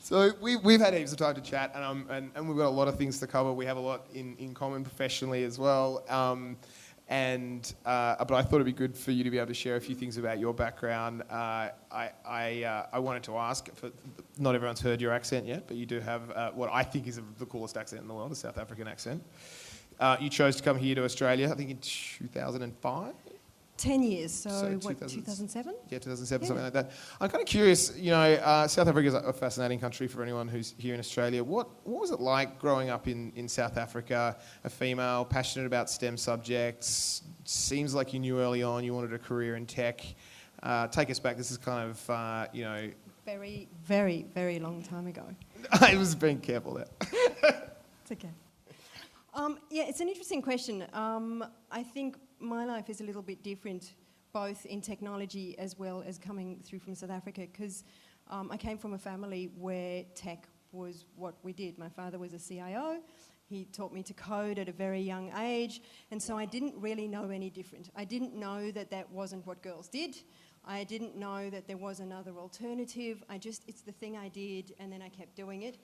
So we've had heaps of time to chat, and we've got a lot of things to cover. We have a lot in common professionally as well. But I thought it'd be good for you to be able to share a few things about your background. I wanted to ask, not everyone's heard your accent yet, but you do have what I think is the coolest accent in the world, a South African accent. You chose to come here to Australia, I think in 2005? 10 years, so what, 2007? Yeah, 2007, something like that. I'm kind of curious, South Africa is a fascinating country for anyone who's here in Australia. What was it like growing up in South Africa, a female, passionate about STEM subjects? Seems like you knew early on you wanted a career in tech. Take us back, this is kind of, Very, very, very long time ago. I was being careful there. It's okay. It's an interesting question. I think my life is a little bit different, both in technology as well as coming through from South Africa, because I came from a family where tech was what we did. My father was a CIO. He taught me to code at a very young age, and so I didn't really know any different. I didn't know that wasn't what girls did. I didn't know that there was another alternative. It's the thing I did, and then I kept doing it.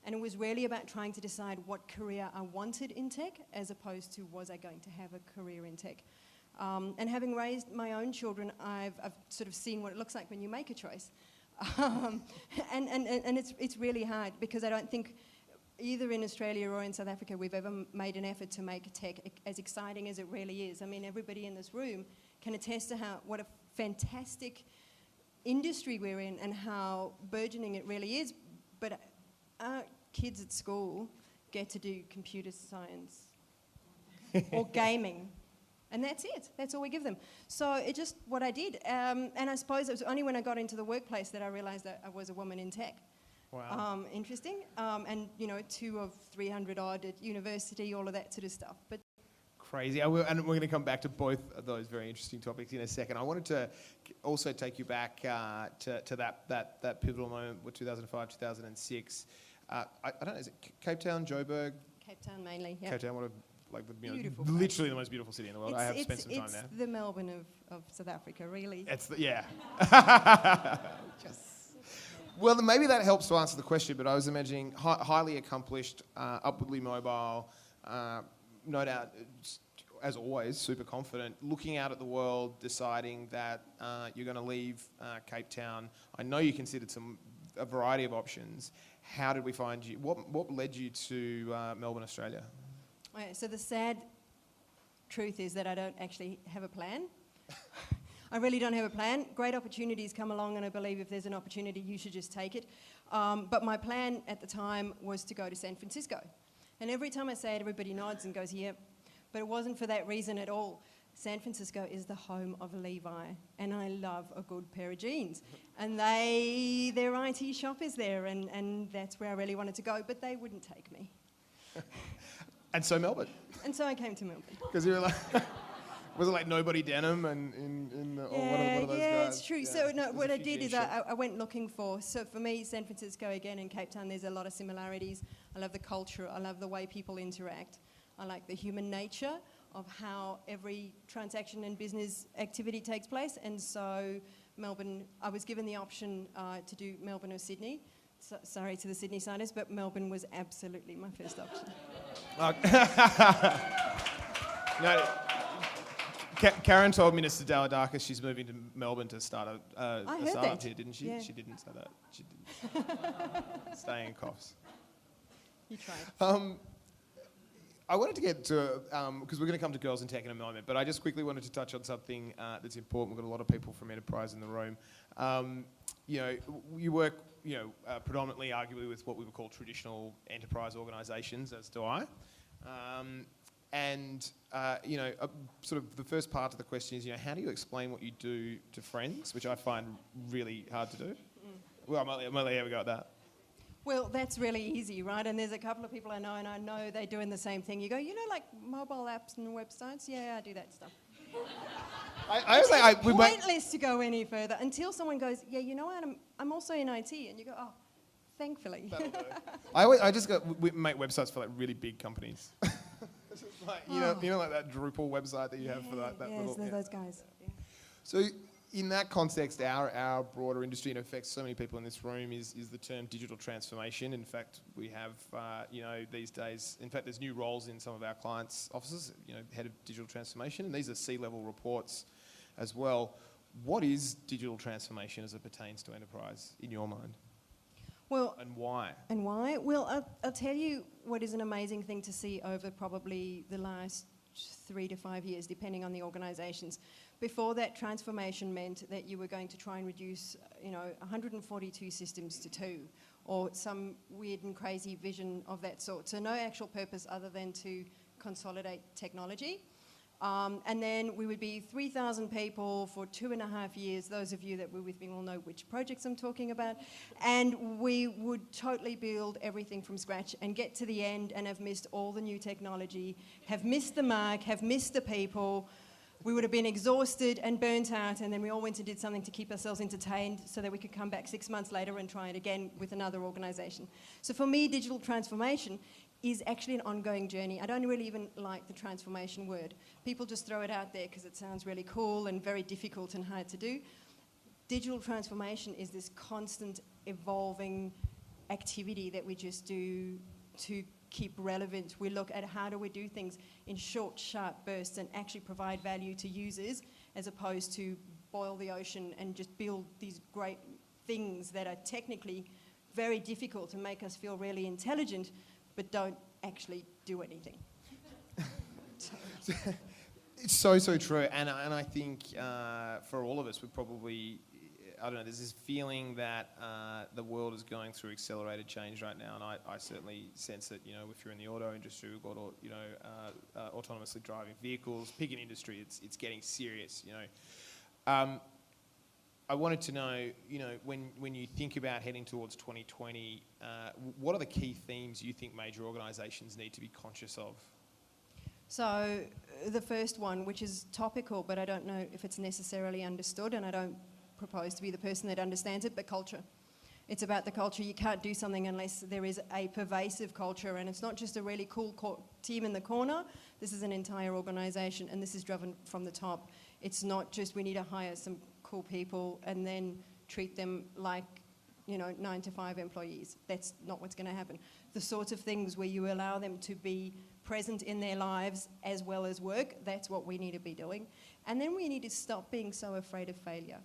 And it was really about trying to decide what career I wanted in tech, as opposed to was I going to have a career in tech. And having raised my own children, I've sort of seen what it looks like when you make a choice. And it's really hard, because I don't think either in Australia or in South Africa we've ever made an effort to make tech as exciting as it really is. I mean, everybody in this room can attest to what a fantastic industry we're in and how burgeoning it really is. But our kids at school get to do computer science or gaming, and that's it. That's all we give them. So it's just what I did. And I suppose it was only when I got into the workplace that I realised that I was a woman in tech. Wow. Interesting. And 2 of 300 odd at university, all of that sort of stuff. But crazy. And we're going to come back to both of those very interesting topics in a second. I wanted to also take you back to that pivotal moment with 2005, 2006. I don't know, is it Cape Town, Joburg? Cape Town mainly, yeah. Cape Town, Beautiful literally the most beautiful city in the world. I have spent some time there. It's the Melbourne of South Africa, really. Yeah. Well, maybe that helps to answer the question, but I was imagining highly accomplished, upwardly mobile, no doubt, as always, super confident, looking out at the world, deciding that you're going to leave Cape Town. I know you considered a variety of options. How did we find you? What led you to Melbourne, Australia? Okay, so the sad truth is that I don't actually have a plan. I really don't have a plan. Great opportunities come along, and I believe if there's an opportunity, you should just take it. But my plan at the time was to go to San Francisco. And every time I say it, everybody nods and goes, yeah. But it wasn't for that reason at all. San Francisco is the home of Levi, and I love a good pair of jeans. And their IT shop is there, and that's where I really wanted to go, but they wouldn't take me. And so Melbourne. And so I came to Melbourne. Because you were like, was it like Nobody Denim and one of those guys? Yeah, it's true. Yeah. So no, what I did is I went looking for, so for me, San Francisco again and Cape Town, there's a lot of similarities. I love the culture, I love the way people interact. I like the human nature of how every transaction and business activity takes place. And so Melbourne, I was given the option to do Melbourne or Sydney. So, sorry to the Sydney siders, but Melbourne was absolutely my first option. Karen told Minister Daladakis she's moving to Melbourne to start a startup here, didn't she? Yeah. She didn't say that. She didn't. Staying in coughs. You tried. I wanted to get to, because we're going to come to girls in tech in a moment, but I just quickly wanted to touch on something that's important. We've got a lot of people from enterprise in the room. You work, predominantly, arguably, with what we would call traditional enterprise organisations, as do I. Sort of the first part of the question is, how do you explain what you do to friends, which I find really hard to do? Mm. Well, I'm only ever go at that. Well, that's really easy, right? And there's a couple of people I know, and I know they're doing the same thing. You go, like mobile apps and websites? Yeah, I do that stuff. I was like, pointless to go any further until someone goes, yeah, you know what? I'm also in IT, and you go, oh, thankfully. we make websites for like really big companies. Like, like that Drupal website that you have for that yes, little. Those guys. Yeah. So in that context, our broader industry, and affects so many people in this room, is the term digital transformation. In fact, we have, these days, in fact, there's new roles in some of our clients' offices, head of digital transformation, and these are C-level reports as well. What is digital transformation as it pertains to enterprise, in your mind? Well, and why? And why? Well, I'll tell you what is an amazing thing to see over probably the last 3 to 5 years, depending on the organisations. Before that, transformation meant that you were going to try and reduce, 142 systems to 2, or some weird and crazy vision of that sort. So no actual purpose other than to consolidate technology. And then we would be 3,000 people for 2.5 years. Those of you that were with me will know which projects I'm talking about. And we would totally build everything from scratch and get to the end and have missed all the new technology, have missed the mark, have missed the people. We would have been exhausted and burnt out, and then we all went and did something to keep ourselves entertained so that we could come back 6 months later and try it again with another organisation. So for me, digital transformation is actually an ongoing journey. I don't really even like the transformation word. People just throw it out there because it sounds really cool and very difficult and hard to do. Digital transformation is this constant evolving activity that we just do to keep relevant. We look at how do we do things in short, sharp bursts and actually provide value to users, as opposed to boil the ocean and just build these great things that are technically very difficult and make us feel really intelligent, but don't actually do anything. It's so true, and I think for all of us, we probably, there's this feeling that the world is going through accelerated change right now, and I certainly sense that, if you're in the auto industry, we've got, autonomously driving vehicles, pick an industry, it's getting serious, I wanted to know, when you think about heading towards 2020, what are the key themes you think major organisations need to be conscious of? So the first one, which is topical, but I don't know if it's necessarily understood, and I don't propose to be the person that understands it, but culture. It's about the culture. You can't do something unless there is a pervasive culture, and it's not just a really cool team in the corner. This is an entire organisation, and this is driven from the top. It's not just we need to hire some cool people and then treat them like, 9 to 5 employees. That's not what's going to happen. The sorts of things where you allow them to be present in their lives as well as work, that's what we need to be doing. And then we need to stop being so afraid of failure.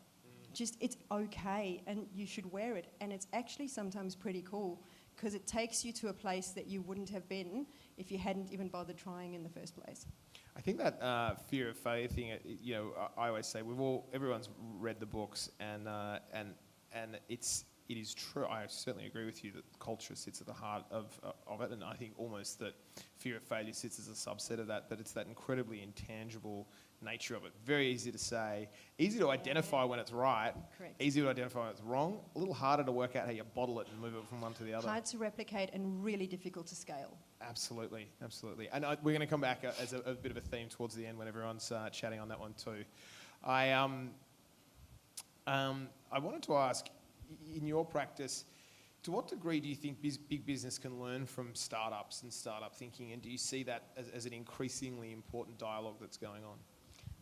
Just, it's okay, and you should wear it. And it's actually sometimes pretty cool because it takes you to a place that you wouldn't have been if you hadn't even bothered trying in the first place. I think that fear of failure thing, I always say everyone's read the books, and it is true. I certainly agree with you that culture sits at the heart of it, and I think almost that fear of failure sits as a subset of that. But it's that incredibly intangible nature of it. Very easy to say, easy to identify when it's right, correct. Easy to identify when it's wrong, a little harder to work out how you bottle it and move it from one to the other. Hard to replicate and really difficult to scale. Absolutely. And we're going to come back as a bit of a theme towards the end when everyone's chatting on that one too. I wanted to ask, in your practice, to what degree do you think big business can learn from startups and startup thinking, and do you see that as an increasingly important dialogue that's going on?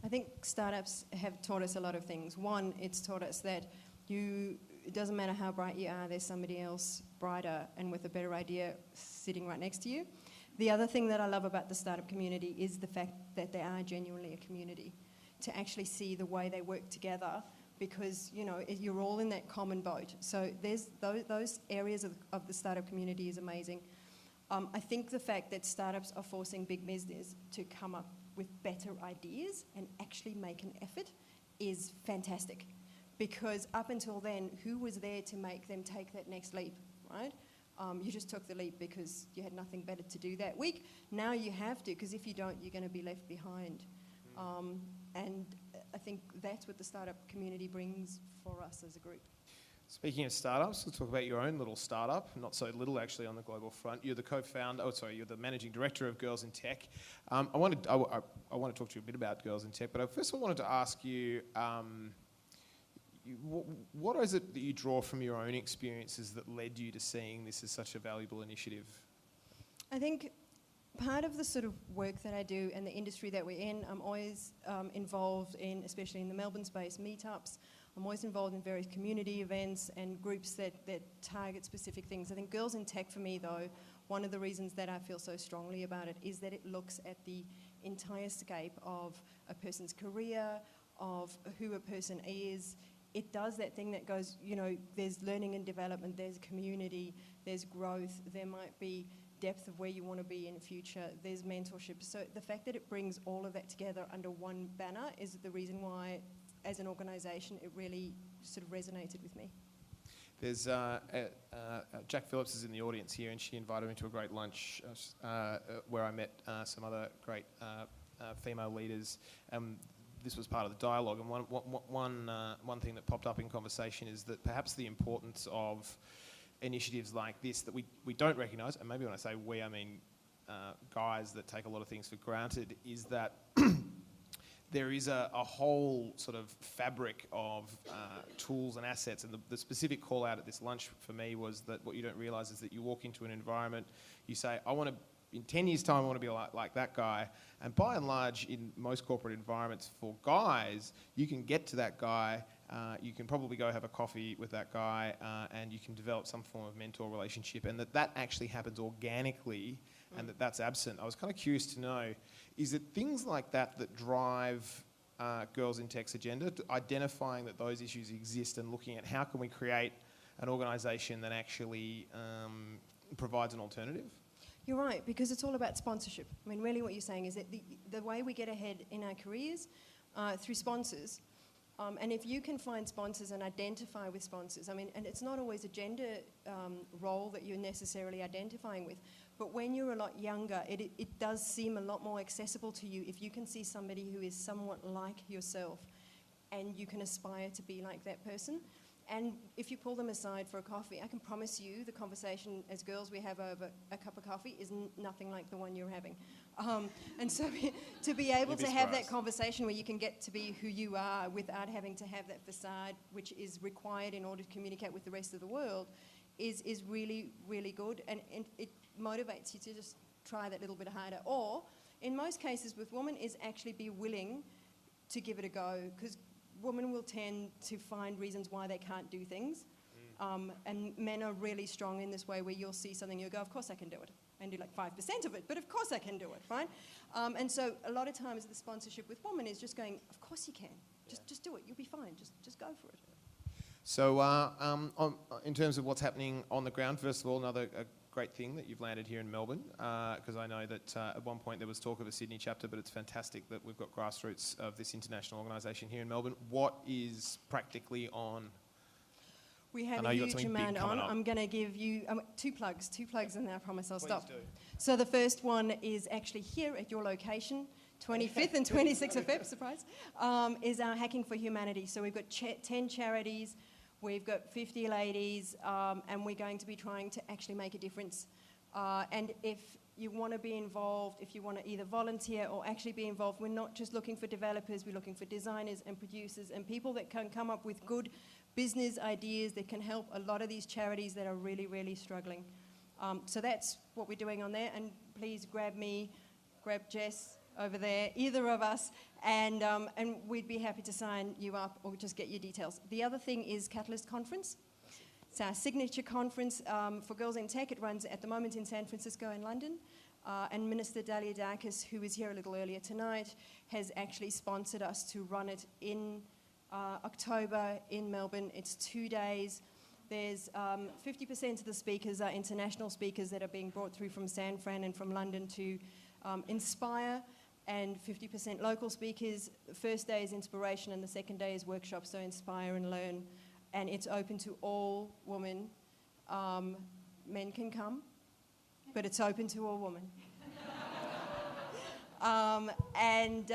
I think startups have taught us a lot of things. One, it's taught us that it doesn't matter how bright you are, there's somebody else brighter and with a better idea sitting right next to you. The other thing that I love about the startup community is the fact that they are genuinely a community. To actually see the way they work together, because you're all in that common boat. So there's those areas of the startup community is amazing. I think the fact that startups are forcing big business to come up with better ideas and actually make an effort is fantastic. Because up until then, who was there to make them take that next leap, right? You just took the leap because you had nothing better to do that week. Now you have to, because if you don't, you're going to be left behind. And I think that's what the startup community brings for us as a group. Speaking of startups, let's talk about your own little startup. Not so little, actually, on the global front. You're the you're the managing director of Girls in Tech. I want to talk to you a bit about Girls in Tech, but I first of all wanted to ask you, what is it that you draw from your own experiences that led you to seeing this as such a valuable initiative? I think part of the sort of work that I do and the industry that we're in, I'm always involved in, especially in the Melbourne space, meetups. I'm always involved in various community events and groups that target specific things. I think Girls in Tech, for me, though, one of the reasons that I feel so strongly about it is that it looks at the entire scape of a person's career, of who a person is. It does that thing that goes, you know, there's learning and development, there's community, there's growth, there might be depth of where you want to be in the future, there's mentorship. So the fact that it brings all of that together under one banner is the reason why, as an organisation, it really sort of resonated with me. There's Jack Phillips is in the audience here, and she invited me to a great lunch where I met some other great female leaders. This was part of the dialogue, and one thing that popped up in conversation is that perhaps the importance of initiatives like this that we don't recognise, and maybe when I say we, I mean guys that take a lot of things for granted, is that there is a whole sort of fabric of tools and assets, and the specific call out at this lunch for me was that what you don't realise is that you walk into an environment, you say, I want to, in 10 years' time, I want to be like that guy, and by and large, in most corporate environments for guys, you can get to that guy, you can probably go have a coffee with that guy, and you can develop some form of mentor relationship, and that actually happens organically, and that's absent. I was kind of curious to know, is it things like that drive Girls in Tech's agenda, identifying that those issues exist and looking at how can we create an organisation that actually provides an alternative? You're right, because it's all about sponsorship. I mean, really what you're saying is that the way we get ahead in our careers through sponsors, and if you can find sponsors and identify with sponsors, I mean, and it's not always a gender role that you're necessarily identifying with, but when you're a lot younger, it does seem a lot more accessible to you if you can see somebody who is somewhat like yourself and you can aspire to be like that person. And if you pull them aside for a coffee, I can promise you the conversation as girls we have over a cup of coffee is nothing like the one you're having. And so to be able to have that conversation where you can get to be who you are without having to have that facade, which is required in order to communicate with the rest of the world, is really, really good. And it motivates you to just try that little bit harder. Or, in most cases with women, is actually be willing to give it a go, because women will tend to find reasons why they can't do things. And men are really strong in this way where you'll see something, you'll go, of course I can do it. And do like 5% of it, but of course I can do it, right? And so a lot of times the sponsorship with women is just going, of course you can. Just do it, you'll be fine, just go for it. So in terms of what's happening on the ground, first of all, another great thing that you've landed here in Melbourne, because I know that at one point there was talk of a Sydney chapter, but it's fantastic that we've got grassroots of this international organisation here in Melbourne. What is practically on? We have a huge amount on. I'm going to give you two plugs, and then I promise I'll stop. Do. So the first one is actually here at your location, 25th and 26th of Feb, surprise, is our Hacking for Humanity. So we've got 10 charities, we've got 50 ladies, and we're going to be trying to actually make a difference. And if you want to be involved, if you want to either volunteer or actually be involved, we're not just looking for developers, we're looking for designers and producers and people that can come up with good business ideas that can help a lot of these charities that are really, really struggling. So that's what we're doing on there, and please grab me, grab Jess over there, either of us, and we'd be happy to sign you up or just get your details. The other thing is Catalyst Conference. It's our signature conference for Girls in Tech. It runs at the moment in San Francisco and London, and Minister Dalia Darkis, who was here a little earlier tonight, has actually sponsored us to run it in October in Melbourne. It's 2 days. There's 50% of the speakers are international speakers that are being brought through from San Fran and from London to inspire, and 50% local speakers. The first day is inspiration and the second day is workshops, so inspire and learn. And it's open to all women. Men can come, but it's open to all women. And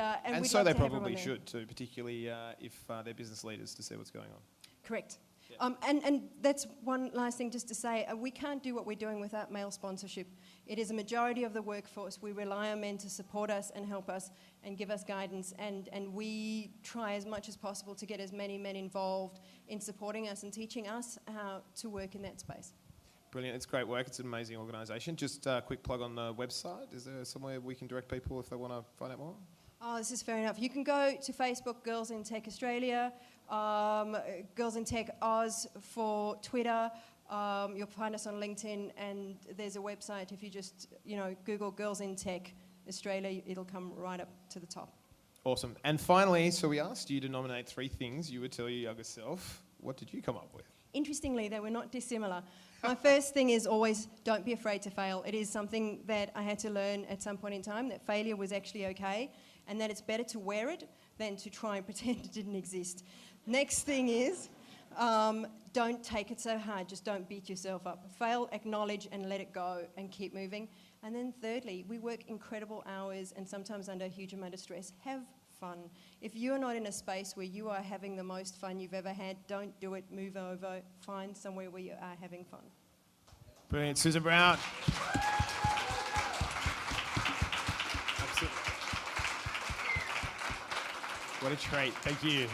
so they probably should too, particularly if they're business leaders, to see what's going on. Correct. Yeah. And that's one last thing just to say. We can't do what we're doing without male sponsorship. It is a majority of the workforce. We rely on men to support us and help us and give us guidance. And we try as much as possible to get as many men involved in supporting us and teaching us how to work in that space. Brilliant. It's great work. It's an amazing organisation. Just a quick plug on the website. Is there somewhere we can direct people if they want to find out more? Oh, this is fair enough. You can go to Facebook, Girls in Tech Australia, Girls in Tech Oz for Twitter. You'll find us on LinkedIn, and there's a website. If you just, Google Girls in Tech Australia, it'll come right up to the top. Awesome. And finally, so we asked you to nominate 3 things you would tell your younger self. What did you come up with? Interestingly, they were not dissimilar. My first thing is always don't be afraid to fail. It is something that I had to learn at some point in time, that failure was actually okay, and that it's better to wear it than to try and pretend it didn't exist. Next thing is, don't take it so hard. Just don't beat yourself up. Fail, acknowledge, and let it go, and keep moving. And then thirdly, we work incredible hours and sometimes under a huge amount of stress. Have fun. If you're not in a space where you are having the most fun you've ever had, don't do it. Move over. Find somewhere where you are having fun. Brilliant. Susan Brown. Absolutely. What a treat. Thank you.